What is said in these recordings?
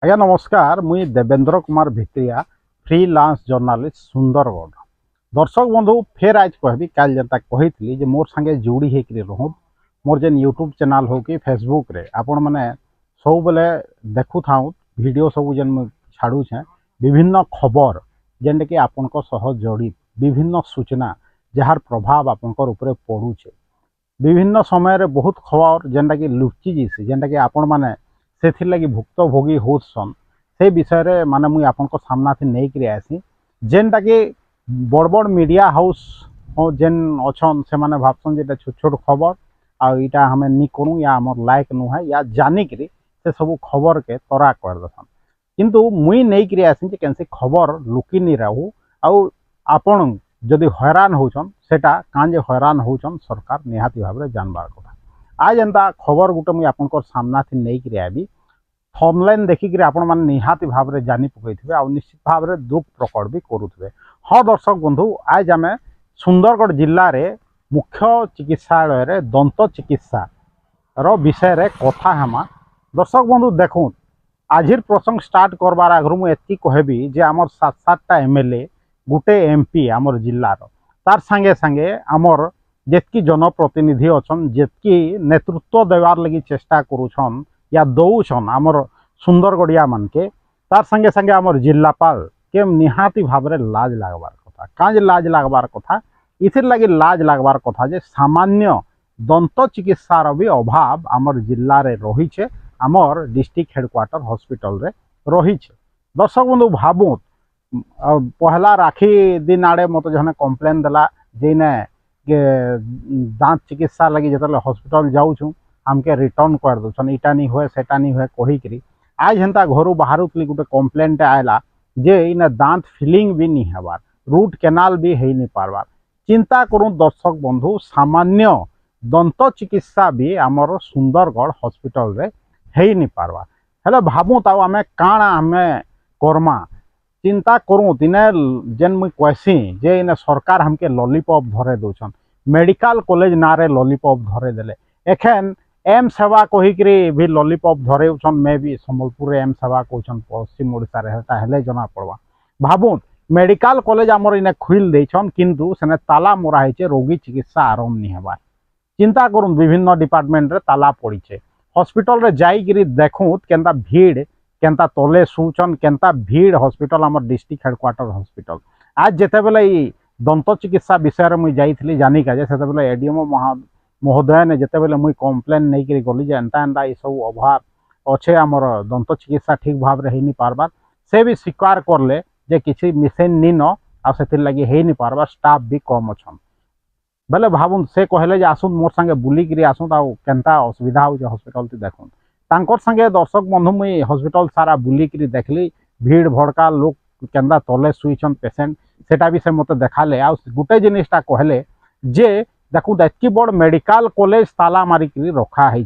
ଆଜ୍ଞା ନମସ୍କାର। ମୁଇଁ ଦେବେନ୍ଦ୍ର କୁମାର ଭିତ୍ରିଆ, ଫ୍ରିଲାନ୍ସ ଜର୍ଣ୍ଣାଲିଷ୍ଟ ସୁନ୍ଦରଗଡ଼। ଦର୍ଶକ ବନ୍ଧୁ ଫେର୍ ଆଜ କହିବି, କାଲି ଯେନ୍ତା କହିଥିଲି ଯେ ମୋର୍ ସାଙ୍ଗେ ଯୋଡ଼ି ହେଇକରି ରହୁନ୍। ମୋର୍ ଯେନ୍ ୟୁଟ୍ୟୁବ୍ ଚ୍ୟାନେଲ୍ ହଉ କି ଫେସବୁକ୍ରେ ଆପଣମାନେ ସବୁବେଲେ ଦେଖୁଥାଉଁ ଭିଡ଼ିଓ ସବୁ ଯେନ୍ ମୁଇଁ ଛାଡ଼ୁଛେଁ, ବିଭିନ୍ନ ଖବର ଯେନ୍ଟାକି ଆପଣଙ୍କ ସହ ଜଡ଼ିତ, ବିଭିନ୍ନ ସୂଚନା ଯାହାର ପ୍ରଭାବ ଆପଣଙ୍କର ଉପରେ ପଡ଼ୁଛେ। বিভিন্ন ସମୟରେ ବହୁତ ଖବର ଯେନ୍ଟାକି ଲୁଚି ଯାଇସି, ଯେନ୍ଟାକି ଆପଣମାନେ ସେଥିର୍ଲାଗି ଭୁକ୍ତଭୋଗୀ ହଉଛନ୍। ସେ ବିଷୟରେ ମାନେ ମୁଇଁ ଆପଣଙ୍କ ସାମ୍ନାଥି ନେଇକିରି ଆସି, ଯେନ୍ଟାକି ବଡ଼ ବଡ଼ ମିଡ଼ିଆ ହାଉସ୍ ଯେନ୍ ଅଛନ୍ ସେମାନେ ଭାବସନ୍ ଯେ ଏଇଟା ଛୋଟ ଛୋଟ ଖବର, ଆଉ ଏଇଟା ଆମେ ନି କରୁ, ୟା ଆମର ଲାୟକ ନୁହେଁ, ୟା ଜାନିକିରି ସେ ସବୁ ଖବରକେ ତରା କରିଦେସନ୍। କିନ୍ତୁ ମୁଇଁ ନେଇକିରି ଆସିଛି କେନ୍ସି ଖବର ଲୁକି ନି ରହୁ। ଆଉ ଆପଣ ଯଦି ହଇରାଣ ହଉଛନ୍, ସେଟା କାଁ ଯେ ହଇରାଣ ହଉଛନ୍ ସରକାର ନିହାତି ଭାବରେ ଜାନବାର କଥା। ଆজ ଏନ୍ତା ଖବର গুটে মুই আপনার সামনাথি নেইকি আবি। থমলাইন দেখিকি আপনার নিহাতি ভাবে জানি পকাইবে, আর নিশ্চিত ভাবে দুঃখ প্রকট বি করুবে। হ্যাঁ দর্শক বন্ধু, আজ আমি সুন্দরগড় জেলার মুখ্য চিকিৎসালয় দন্ত চিকিৎসার বিষয়ে কথা হেমা। দর্শক বন্ধু দেখুন, আজির প্রসঙ্গ স্টার্ট করবার আগর মু এতকি কহবি যে আমার 7-7টা এমএলএ, গোটে এমপি আমার জেলার, তার সাথে সাথে আমার যেতকি জনপ্রতিনিধি অছন, যেতকি নেতৃত্ব দেবার লাগি চেষ্টা করুছন या दौछन आमर सुंदरगढ़िया मान के, तार संगे संगे आमर जिलापाल के निहाती भाव लाज लगवार कथा। काज लाज लगवार कथा, इथिर लगी लाज लगवार कथा जे सामान्य दंत चिकित्सार भी अभाव आमर जिले में रही है, आमर डिस्ट्रिक्ट हेडक्वार्टर हॉस्पिटल रे रही है। दर्शक बंधु भावु, पहला राखी दिन आड़े मत जने कम्प्लेन देला जे दांत चिकित्सा लगी जो हॉस्पिटल जाऊँ हमके रिटर्न कर दून, इटा नहीं हुए सेटा नहीं हुए कहीकि आज हेन्ता घर बाहर गोटे कम्प्लेनटे आयला जे इन दांत फिलिंग भी नहीं हबार, रूट केनाल भी है नहीं पार्बार। चिंता करूँ दर्शक बंधु, सामान्य दंत चिकित्सा भी आमर सुंदरगढ़ हॉस्पिटल रे है नहीं पार्बार। हेले भावुँ ताऊ आम काण आम करमा, चिंता करूँ दिने जेन मुई कहसी जे इन सरकार हमके लॉलीपॉप धरे दौन, मेडिकल कॉलेज ना रे लॉलीपॉप धरे देले। एखेन एम सेवा कहीकि भी लॉलीपॉप धरेउछन, मे भी संबलपुर एम सेवा कहन पश्चिम ओडिशा हेले जना पड़वा। भावुँ मेडिकल कॉलेज आमर इने खुल देछन, किंतु सेने ताला मरा है, रोगी चिकित्सा आरंभ नहीं हबार। चिंता करूँ विभिन्न डिपार्टमेंट रे ताला पड़ी है। हॉस्पिटल रे जाइकिरी देखूँ केनता भीड़, केनता तले शुचन, केनता भीड़ हॉस्पिटल आमर डिस्ट्रिक्ट हेडक्वार्टर हॉस्पिटल। आज जिते बेले दंत चिकित्सा विषय में जाइली जानिका जे से एडीएमओ महोदय ने जिते बेले मुई कम्प्लेन नहीं करी गली जे एंता एंता ये सब अभाव अच्छे आमर दंत चिकित्सा ठीक भाव रे नहीं पार्बार। से भी स्वीकार करले जे किसी मिसेन नी न आ सेतिर लगी है नहीं पार्बार, स्टाफ भी कम अच्छन। बेले भावुन से कहले जे आसुन मोर संगे बुलिकी आसुन, आ केनता असुविधा हो हॉस्पिटल ती देखुन। तांकर संगे दर्शक बंधु मुई हॉस्पिटल सारा बुलिकी देखली, भीड़ भड़का लोक केनता तले शुईछन पेसेंट, सेटा भी से मते देखाले। आ गोटे जिनिसटा कहले जे देखू एतकी बड़ मेडिकल कॉलेज ताला मारिक रखा है,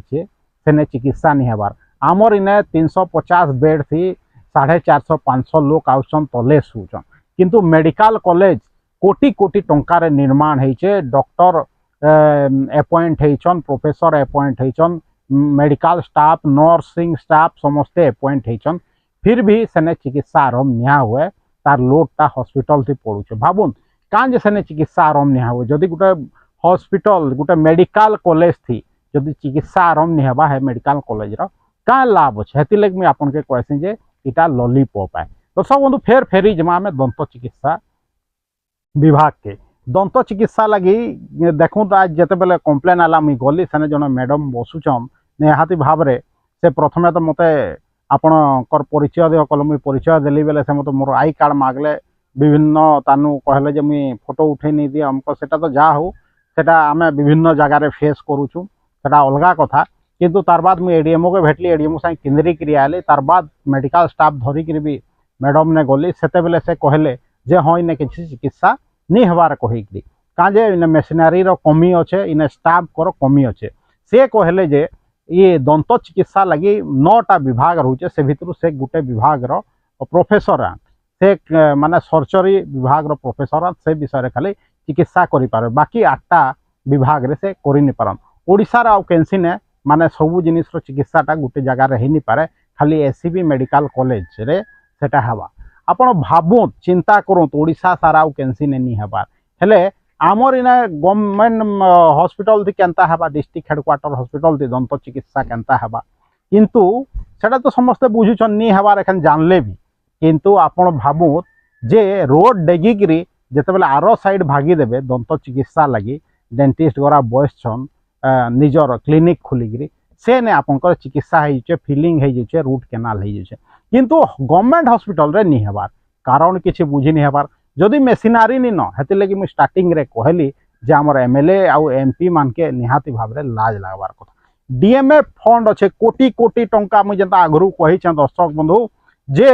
सेने चिकित्सा नहीं हबार। आमर इने 350 बेड थी, 450-500 लोक आउछन तले शुचन, किंतु मेडिकल कॉलेज कोटी कोटी टंकार निर्माण है, डॉक्टर अपॉइंट होइछन, प्रोफेसर अपॉइंट होइछन, मेडिकल स्टाफ नर्सिंग स्टाफ समस्ते अपॉइंट होइछन, फिर भी सेने चिकित्सा आरंभ नहीं हुए, तार लोडटा हॉस्पिटल थी पड़ुछे। भावुन कां जे सेने चिकित्सा आरंभ नहीं हुए, जदि गोटे हॉस्पिटल गोटे मेडिकल कॉलेज थी जदि चिकित्सा आरंभ नहीं हवा है मेडिकल कॉलेज क्या लाभ अच्छे, हेती लगे मुझे आपन के कहसी जे इटा लॉलीपॉप है। तो सब बंधु फेर फेरी जमा में दंत चिकित्सा विभाग के दंत चिकित्सा लगी देखूँ तो आज जिते बेले कम्प्लेन आला मुई गली सेने जन मैडम बसुचन निहाती भाव रे से प्रथमे तो मते आपणकर परिचय दियो कल, मुई परिचय देली बेले से मते मोर आई कार्ड मागले, विभिन्न तानु कहले जे मुई फोटो उठे नहीं दिए हमको, सेटा तो जा हो सेटा आमे विभिन्न जगार फेस करूँ, सेटा अलगा कथा। किंतु तार बाद मुझे एडीएमओ के भेटली, एडीएमओ साथ केन्द्रीक्रिया आली, तार बाद मेडिकल स्टाफ धरिक भी मैडम ने गली, सेते बेले से कहले जे हाँ इन किसी चिकित्सा नहीं हबार कहीकि क्या जे इन मेसिनारी कमी अच्छे, इन स्टाफ कर कमी अच्छे। से कहले जे ये दंत चिकित्सा लगी 9टा विभाग रोचे, से भितर से गोटे विभाग प्रोफेसर से माने सर्जरी विभाग प्रोफेसर से विषय खाली चिकित्सा करि पारे, बाकी 8टा विभाग रे से करि नि पारन। ओडिसा रा केनसी ने माने सबु जिनिस चिकित्साटा गोटे जगार हो नहीं पारे, खाली एससीबी मेडिकल कॉलेज रे सेटा हवा आपण भाबुत चिंता करूँ ओडिशा सारा आउ केनसी नहीं हबार हेले आमर इना गवर्नमेंट हॉस्पिटल थी केनता हवा डिस्ट्रिक्ट हेडक्वार्टर हॉस्पिटल थी दंत चिकित्सा केनता हवा किंतु सेटा तो समस्ते बुझुछन नहीं हबार एखन जानले भी किंतु आपण भाबुत जे रोड डेगिकी जितेबाला आर साइड भागी देबे दंत चिकित्सा लगी डेंटिस्ट गरा बयस छन निजर क्लिनिक खोलिकी से ने आपंकर चिकित्सा हो फिलिंग हो रूट केनाल हो किंतु गवर्नमेंट हॉस्पिटल रे नहीं हबार कारण किसी बुझी नहीं हबार जदि मेसिनारी नी न हेति लगी मुझे स्टार्टिंग रे कहली जे आमर एमएलए आउ एमपी मान के निहाती भाव लाज लगवार कथा डीएमएफ फंड अच्छे कोटी कोटी टंका मुझे जेनता आगरू कही दर्शक बंधु जे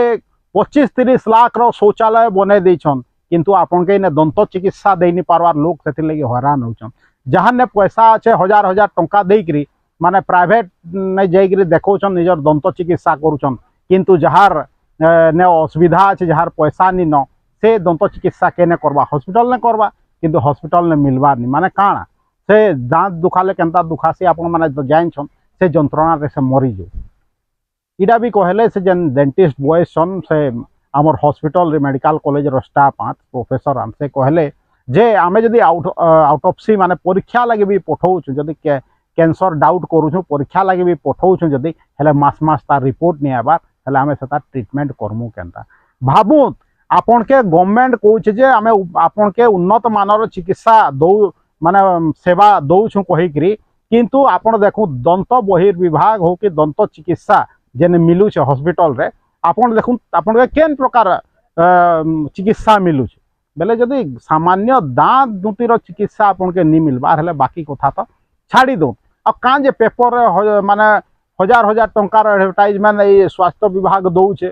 25-30 लाख रो शौचालय बने देछन किंतु आपन के दंत चिकित्सा दे नहीं पारवार लोग से लगी हैरान होचन जहाँ ने पैसा अच्छे हजार हजार टंका देकरी माने प्राइवेट ने जाइकरी देखौछन निजर दंत चिकित्सा करूछन किंतु जहार ने असुविधा अच्छे जहार पैसा नी न से दंत चिकित्सा केने करवा हॉस्पिटल ने करवा किंतु हॉस्पिटल ने मिलवार नहीं माने काଣା से दांत दुखाले केनता दुखासी आपण माने जानछन से जंत्रणा रे से मरी जो इटा भी कहले से जेन डेंटिस्ट बॉयज सन से आमर हॉस्पिटल मेडिकल कॉलेज रो स्टाफ प्रोफेसर से कहले जे आमे जदि आउटोप्सी माने परीक्षा लगे भी पठाउछु जदि कैंसर डाउट करूछु परीक्षा लगे भी पठाउछु जदि हेले मास तार रिपोर्ट नहीं आबार हेले आमे सेता ट्रीटमेंट करमु केनता भाबुत आपन के गवर्नमेंट कहूचे जे आमे आपन के उन्नत मानर चिकित्सा दौ माने सेवा दौछु कहिकरी किंतु आपन देखु दंत बहिर्विभाग हो कि दंत चिकित्सा जेने मिलुचे हॉस्पिटल रे आपन देखु आपन के केन प्रकार चिकित्सा मिलुचे बेले जदि सामान्य दांत दुतिर चिकित्सा आपन के नहीं मिलबार हेले बाकी कथा तो छाड़ी दो आ कां जे पेपर माने हजार हजार टंकार एडवर्टाइजमेंट ये स्वास्थ्य विभाग दौचे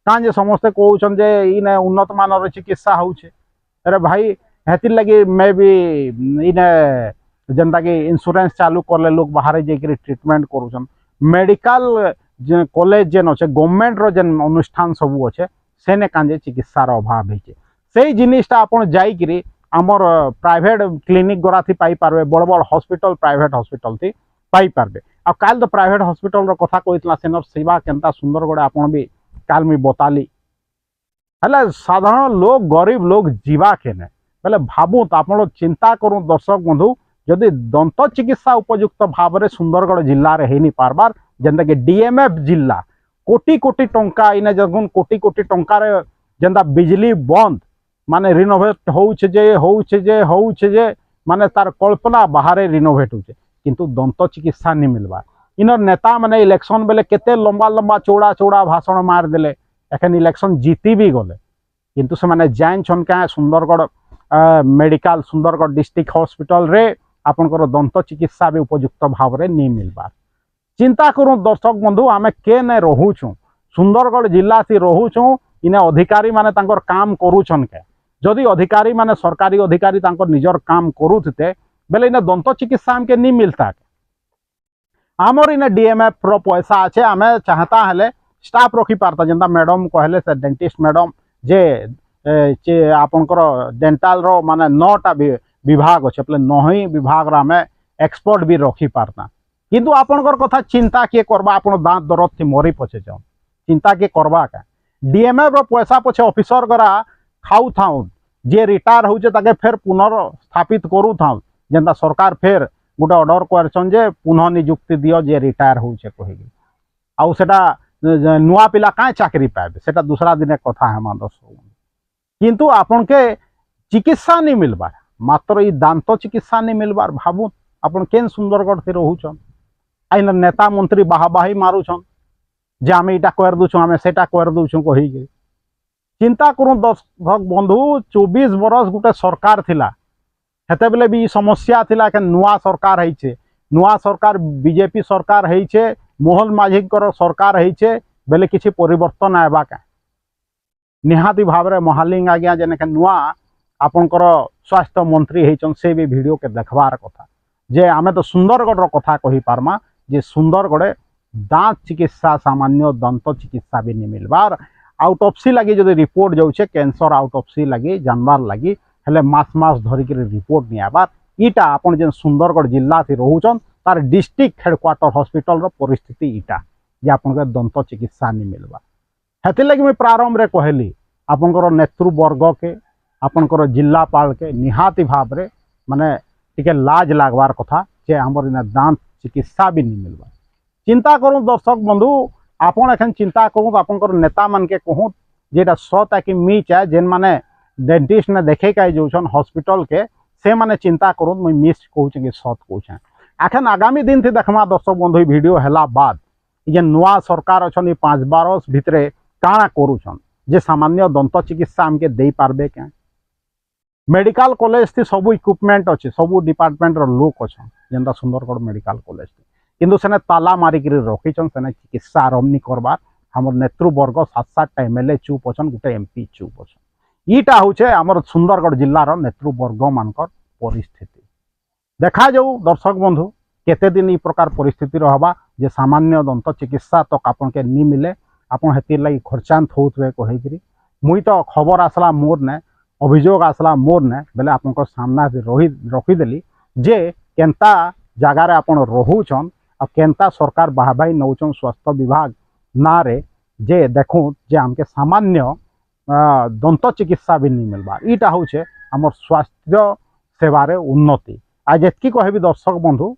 कां जे समस्ते कहउछन जे इने उन्नत मानर चिकित्सा होउचे अरे भाई हेतिर लगी मैं भी इने जनता के इंश्योरेंस चालू करले लोग बाहर जाकर ट्रीटमेंट करूछन मेडिकल कॉलेज जेन अच्छे गवर्नमेंट रो जेन अनुष्ठान सबू अच्छे सेने कांजे चिकित्सार अभाव होइछे सेई जिनिसटा आपण जाइकरी आमर प्राइवेट क्लिनिक गरा थी पाई पारबे बड़ बड़ हॉस्पिटल प्राइवेट हॉस्पिटल थी पाई पारबे आ काल तो प्राइवेट हॉस्पिटल रो कथा कहितला सेनर सेवा केनता सुंदर गडे आपण भी काल मी बताली हेले साधारण लोग गरीब लोग जीवा केने बेले भाबुत आपण चिंता करूँ दर्शक बंधु जदि दंत चिकित्सा उपयुक्त भाव में सुंदरगढ़ जिले में नहीं पारबार जेनता कि डीएमएफ जिला कोटी कोटी टंका इने जगन कोटी कोटी टंकार जेनता बिजली बंद माने रिनोवेट होउछे जे माने तार कल्पना बाहर रिनोवेट होउछे किंतु दंत चिकित्सा नहीं मिलबार इनर नेता माने इलेक्शन बेले केते लंबा लंबा चौड़ा चौड़ा भाषण मार देले एखन इलेक्शन जीती भी गले किंतु से माने जान छन का Sundargarh medical Sundargarh district hospital रे आपनकर दंत चिकित्सा भी उपयुक्त भाव में नहीं मिलबार चिंता करूँ दर्शक बंधु आमे के ने रहुछु सुंदरगढ़ जिला से रहुछु इने अधिकारी माने तांकर काम करूछन के जदि अधिकारी माने सरकारी अधिकारी तांकर निजर काम करूथते बेले इने दंत चिकित्सा हमके नहीं मिलता आमर इने डीएमएफ रो पैसा अच्छे आमे चाहता हेले स्टाफ रखी पारता जेंता मैडम कहले से डेंटिस्ट मैडम जे आपनकर डेंटाल रो माने 9टा विभाग अच्छे पले 9 विभाग रा में एक्सपर्ट भी रखी पारता किंतु आपनकर कथा चिंता किए करबा आपन दांत दरद थी मरी पछे जाओ चिंता किए करबा का डीएमएफ रो पैसा पछे ऑफिसर गरा खाऊ थाउ जे रिटायर होचे ताके फेर पुनर्स्थापित करू थाउ जेंता सरकार फेर गोटे ऑर्डर करछन जे पुनः नियुक्ति दियो जे रिटायर होचे कहिगी आउ सेटा नुआ पिला काए चाकरी पाबे सेटा दूसरा दिन कथा है मान दर्शक किंतु आपन के चिकित्सा नहीं मिलबार मात्र ई दांत चिकित्सा नहीं मिलबार भाबू आपन केन सुंदरगढ़ से रहुछन आइन नेता मंत्री बाहाबाही मारुछन जे आमे इटा कर दुछु आमे सेटा कर दुछु कहिगे चिंता करूँ दर्शक बंधु 24 बरस गोटे सरकार थिला हेते बेले भी समस्या थिला के नुआ सरकार हैछे नुआ सरकार बीजेपी सरकार हैछे मोहन माझी सरकार हैछे बेले किछि परिवर्तन आबा का निहाती भाव में महालिंग आज्ञा जेने के नुआ आपनकर स्वास्थ्य मंत्री हैछन से भी वीडियो के देखबार कथा जे आमे तो सुंदरगढ़ कथा कही पारमा जे सुंदरगढ़ दांत चिकित्सा सामान्य दंत चिकित्सा भी नहीं मिलबार आउटोप्सी लगी जो रिपोर्ट जाऊे कैंसर आउटोप्सी लगी जानबार लगी हेले मास धरिक रिपोर्ट नहीं आबार इटा आपन जेन सुंदरगढ़ जिला से रोचन तार डिस्ट्रिक्ट हेडक्वार्टर हॉस्पिटल रो परिस्थिति इटा जे आपन दंत चिकित्सा नहीं मिलवा। हेतिर लगी मुझे प्रारंभ में कहली आपंकर नेतृवर्ग के आपंकर जिलापाल के निहाती भाव में माने टिके लाज लागवार कथा जे हमर इना दांत चिकित्सा भी नहीं मिलवा। चिंता करूँ दर्शक बंधु आपन एखन चिंता करूँ आपंकर नेता मान के कहूँ जेटा सत है कि मीच है जेन माने डेंटिस्ट ने देखे कई जाऊन हॉस्पिटल के से माने चिंता करूँ मुझे मिस कहूँ कि सत कहूँ। एखन आगामी दिन थी देखमा दर्शक बंधु वीडियो हैला बाद ये नुआ सरकार अच्छा 5 बरस भितरे काଣା करूछन जे सामान्य दंत चिकित्सा हमके दे पारबे क्या। मेडिकल कॉलेज थी सब इक्विपमेंट अच्छे सब डिपार्टमेंट रो लोक अच्छा जेनता सुंदरगढ़ मेडिकल कॉलेज थी किंतु सेने ताला मारिक रखीछन सेने चिकित्सा आरंभ नहीं करबार हमर नेतृवर्ग 7-7 एमएलए चुप अच्छन गोटे एमपी चुप अच्छन। ईटा होचे हमर सुंदरगढ़ जिल्लार नेतृवर्ग मानकर परिस्थिति। देखा जाऊ दर्शक बंधु केते दिन ई प्रकार परिस्थिति रहबा जे सामान्य दंत चिकित्सा तक आपन के नहीं मिले आपन हेतिर लगी खर्चांत होउतबे कहिकरी मुई तो खबर आसला मोर ने अभियोग आसला मोर ने बेले आपन सामना रखीदेली जे केनता जगार आपन रहुछन और केनता सरकार बाहबाई नौचन स्वास्थ्य विभाग ना रे जे देखूँ जे हमके सामान्य दंत चिकित्सा भी नहीं मिलवा। ईटा होचे हमर स्वास्थ्य सेवारे उन्नति। आज एतकी कहबी दर्शक बंधु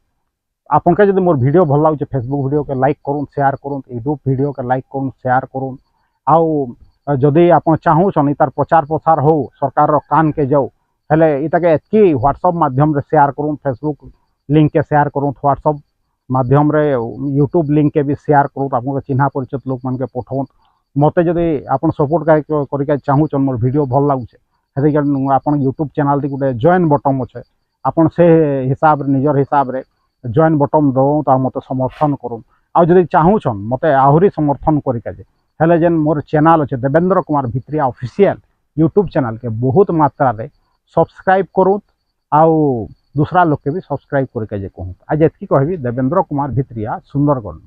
आपन के जब मोर वीडियो भल लगे फेसबुक वीडियो के लाइक करूँ शेयर करूँ यूट्यूब वीडियो के लाइक करूँ शेयर करूँ आउ जदि आप चाहून तार प्रचार प्रसार हो सरकार कान के जाऊ हेले इताके एतकी व्हाट्सएप माध्यम रे शेयर करूँ फेसबुक लिंक के शेयर करूँ व्हाट्सएप माध्यम रे यूट्यूब लिंक के भी शेयर करूँ आपन चिन्हा परिचित लोक मान के पठाऊँ मते जदि आप सपोर्ट करके चाहून मोर वीडियो भल लगुचे आपन यूट्यूब चैनल टी गोटे जॉइन बटन अच्छे आपन से हिसाब रे निजर हिसाब रे जॉइन बटन दो तो मत समर्थन करूँ आदि चाहून मत आहरी समर्थन करके हेले जेन मोर चैनल अच्छे Devendra Kumar Bhitriya official YouTube channel के बहुत मात्रा रे सब्सक्राइब करूँ आउ दूसरा लोग के भी सब्सक्राइब करके कहूँ। आज एतकी कहबी देवेंद्र कुमार भित्रिया सुंदरगढ़।